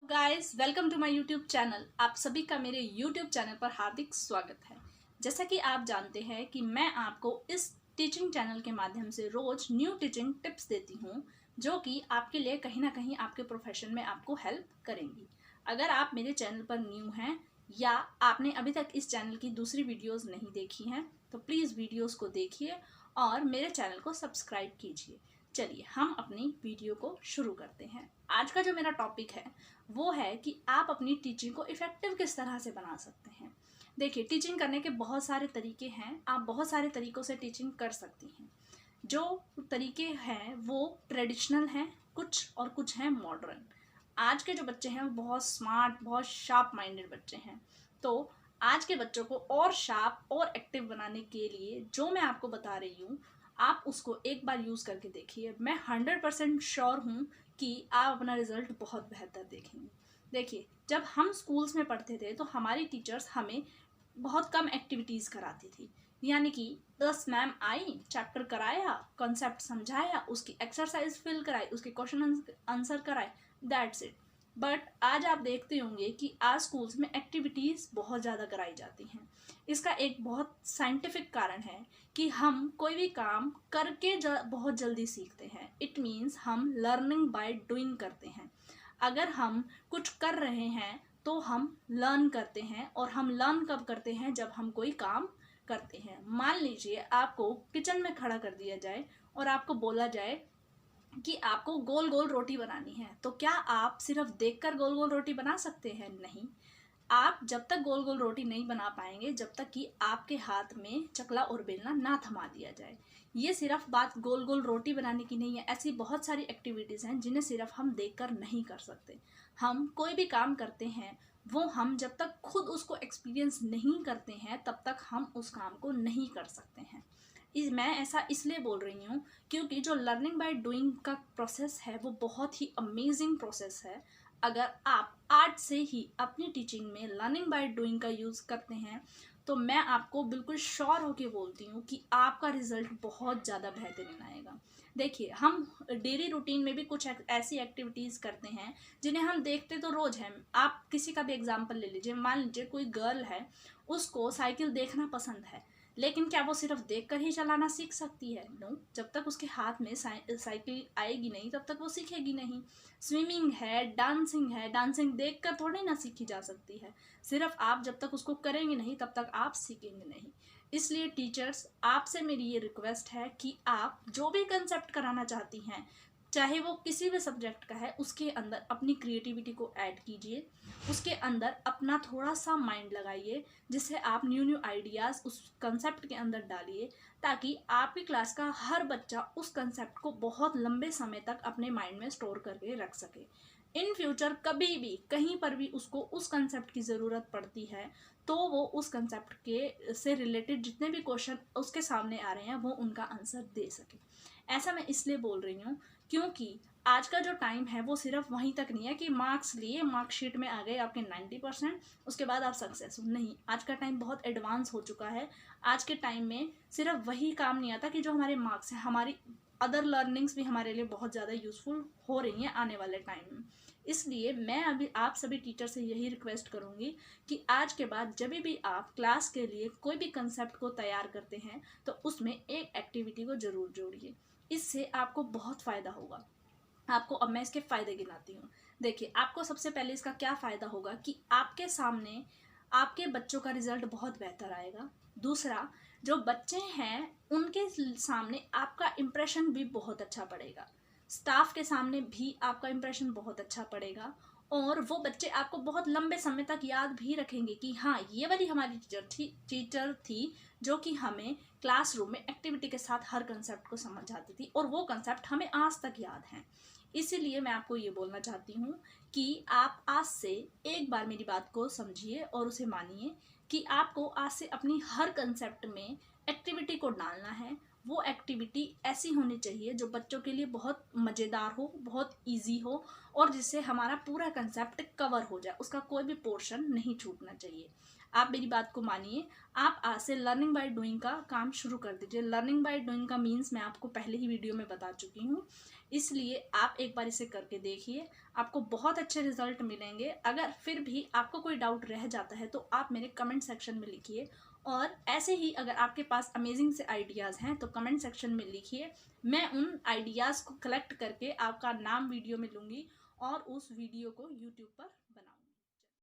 Guys, welcome to my YouTube channel. आप सभी का मेरे यूट्यूब चैनल पर हार्दिक स्वागत है। जैसा कि आप जानते हैं कि मैं आपको इस टीचिंग चैनल के माध्यम से रोज न्यू टीचिंग टिप्स देती हूं, जो कि आपके लिए कहीं ना कहीं आपके प्रोफेशन में आपको हेल्प करेंगी। अगर आप मेरे चैनल पर न्यू हैं या आपने अभी तक इस चैनल की दूसरी वीडियोस नहीं देखी हैं, तो प्लीज़ वीडियोस को देखिए और मेरे चैनल को सब्सक्राइब कीजिए। चलिए हम अपनी वीडियो को शुरू करते हैं। आज का जो मेरा टॉपिक है वो है कि आप अपनी टीचिंग को इफ़ेक्टिव किस तरह से बना सकते हैं। देखिए, टीचिंग करने के बहुत सारे तरीके हैं। आप बहुत सारे तरीक़ों से टीचिंग कर सकती हैं। जो तरीके हैं वो ट्रेडिशनल हैं कुछ, और कुछ हैं मॉडर्न। आज के जो बच्चे हैं वो बहुत स्मार्ट, बहुत शार्प माइंडेड बच्चे हैं। तो आज के बच्चों को और शार्प और एक्टिव बनाने के लिए जो मैं आपको बता रही हूँ, आप उसको एक बार यूज़ करके देखिए। मैं 100% श्योर हूँ कि आप अपना रिजल्ट बहुत बेहतर देखेंगे। देखिए, जब हम स्कूल्स में पढ़ते थे तो हमारी टीचर्स हमें बहुत कम एक्टिविटीज़ कराती थी। यानी कि बस मैम आई, चैप्टर कराया, कॉन्सेप्ट समझाया, उसकी एक्सरसाइज फिल कराई, उसके क्वेश्चन आंसर कराए, दैट्स इट। बट आज आप देखते होंगे कि आज स्कूल्स में एक्टिविटीज़ बहुत ज़्यादा कराई जाती हैं। इसका एक बहुत साइंटिफिक कारण है कि हम कोई भी काम करके बहुत जल्दी सीखते हैं। इट मीन्स हम लर्निंग बाय डूइंग करते हैं। अगर हम कुछ कर रहे हैं तो हम लर्न करते हैं, और हम लर्न कब करते हैं? जब हम कोई काम करते हैं। मान लीजिए आपको किचन में खड़ा कर दिया जाए और आपको बोला जाए कि आपको गोल गोल रोटी बनानी है, तो क्या आप सिर्फ देखकर गोल गोल रोटी बना सकते हैं? नहीं। आप जब तक गोल गोल रोटी नहीं बना पाएंगे जब तक कि आपके हाथ में चकला और बेलना ना थमा दिया जाए। ये सिर्फ बात गोल गोल रोटी बनाने की नहीं है। ऐसी बहुत सारी एक्टिविटीज़ हैं जिन्हें सिर्फ हम देखकर नहीं कर सकते। हम कोई भी काम करते हैं, वो हम जब तक खुद उसको एक्सपीरियंस नहीं करते हैं तब तक हम उस काम को नहीं कर सकते हैं। मैं ऐसा इसलिए बोल रही हूँ क्योंकि जो लर्निंग बाय डूइंग का प्रोसेस है वो बहुत ही अमेजिंग प्रोसेस है। अगर आप आज से ही अपनी टीचिंग में लर्निंग बाय डूइंग का यूज़ करते हैं तो मैं आपको बिल्कुल श्योर होके बोलती हूँ कि आपका रिजल्ट बहुत ज़्यादा बेहतरीन आएगा। देखिए, हम डेली रूटीन में भी कुछ ऐसी एक्टिविटीज़ करते हैं जिन्हें हम देखते तो रोज़ हैं। आप किसी का भी एग्जाम्पल ले लीजिए। मान लीजिए कोई गर्ल है, उसको साइकिल देखना पसंद है, लेकिन क्या वो सिर्फ देखकर ही चलाना सीख सकती है? नो। जब तक उसके हाथ में साइकिल आएगी नहीं तब तक वो सीखेगी नहीं। स्विमिंग है, डांसिंग है, डांसिंग देखकर थोड़ी ना सीखी जा सकती है। सिर्फ आप जब तक उसको करेंगे नहीं तब तक आप सीखेंगे नहीं। इसलिए टीचर्स, आपसे मेरी ये रिक्वेस्ट है कि आप जो भी कंसेप्ट कराना चाहती हैं, चाहे वो किसी भी सब्जेक्ट का है, उसके अंदर अपनी क्रिएटिविटी को ऐड कीजिए। उसके अंदर अपना थोड़ा सा माइंड लगाइए, जिससे आप न्यू न्यू आइडियाज़ उस कंसेप्ट के अंदर डालिए, ताकि आपकी क्लास का हर बच्चा उस कंसेप्ट को बहुत लंबे समय तक अपने माइंड में स्टोर करके रख सके। इन फ्यूचर कभी भी कहीं पर भी उसको उस कंसेप्ट की ज़रूरत पड़ती है तो वो उस कंसेप्ट के से रिलेटेड जितने भी क्वेश्चन उसके सामने आ रहे हैं वो उनका आंसर दे सके। ऐसा मैं इसलिए बोल रही हूँ क्योंकि आज का जो टाइम है वो सिर्फ वहीं तक नहीं है कि मार्क्स लिए, मार्कशीट में आ गए आपके 90%, उसके बाद आप सक्सेस हो। नहीं, आज का टाइम बहुत एडवांस हो चुका है। आज के टाइम में सिर्फ वही काम नहीं आता कि जो हमारे मार्क्स हैं, हमारी अदर लर्निंग्स भी हमारे लिए बहुत ज़्यादा यूज़फुल हो रही हैं आने वाले टाइम में। इसलिए मैं अभी आप सभी टीचर से यही रिक्वेस्ट करूँगी कि आज के बाद जब भी आप क्लास के लिए कोई भी कंसेप्ट को तैयार करते हैं तो उसमें एक एक्टिविटी को ज़रूर जोड़िए। इससे आपको बहुत फ़ायदा होगा। आपको अब मैं इसके फ़ायदे गिनाती हूँ। देखिए, आपको सबसे पहले इसका क्या फ़ायदा होगा कि आपके सामने आपके बच्चों का रिज़ल्ट बहुत बेहतर आएगा। दूसरा, जो बच्चे हैं उनके सामने आपका इम्प्रेशन भी बहुत अच्छा पड़ेगा। स्टाफ के सामने भी आपका इम्प्रेशन बहुत अच्छा पड़ेगा, और वो बच्चे आपको बहुत लंबे समय तक याद भी रखेंगे कि हाँ, ये वाली हमारी टीचर थी जो कि हमें क्लासरूम में एक्टिविटी के साथ हर कंसेप्ट को समझाती थी, और वो कंसेप्ट हमें आज तक याद हैं। इसीलिए मैं आपको ये बोलना चाहती हूँ कि आप आज से एक बार मेरी बात को समझिए और उसे मानिए कि आपको आज से अपनी हर कंसेप्ट में एक्टिविटी को डालना है। वो एक्टिविटी ऐसी होनी चाहिए जो बच्चों के लिए बहुत मज़ेदार हो, बहुत इजी हो, और जिससे हमारा पूरा कंसेप्ट कवर हो जाए, उसका कोई भी पोर्शन नहीं छूटना चाहिए। आप मेरी बात को मानिए। आप आज से लर्निंग बाय डूइंग का काम शुरू कर दीजिए। लर्निंग बाय डूइंग का मीन्स मैं आपको पहले ही वीडियो में बता चुकी हूँ इसलिए आप एक बार इसे करके देखिए, आपको बहुत अच्छे रिजल्ट मिलेंगे। अगर फिर भी आपको कोई डाउट रह जाता है तो आप मेरे कमेंट सेक्शन में लिखिए, और ऐसे ही अगर आपके पास अमेजिंग से आइडियाज़ हैं तो कमेंट सेक्शन में लिखिए। मैं उन आइडियाज़ को कलेक्ट करके आपका नाम वीडियो में लूँगी और उस वीडियो को यूट्यूब पर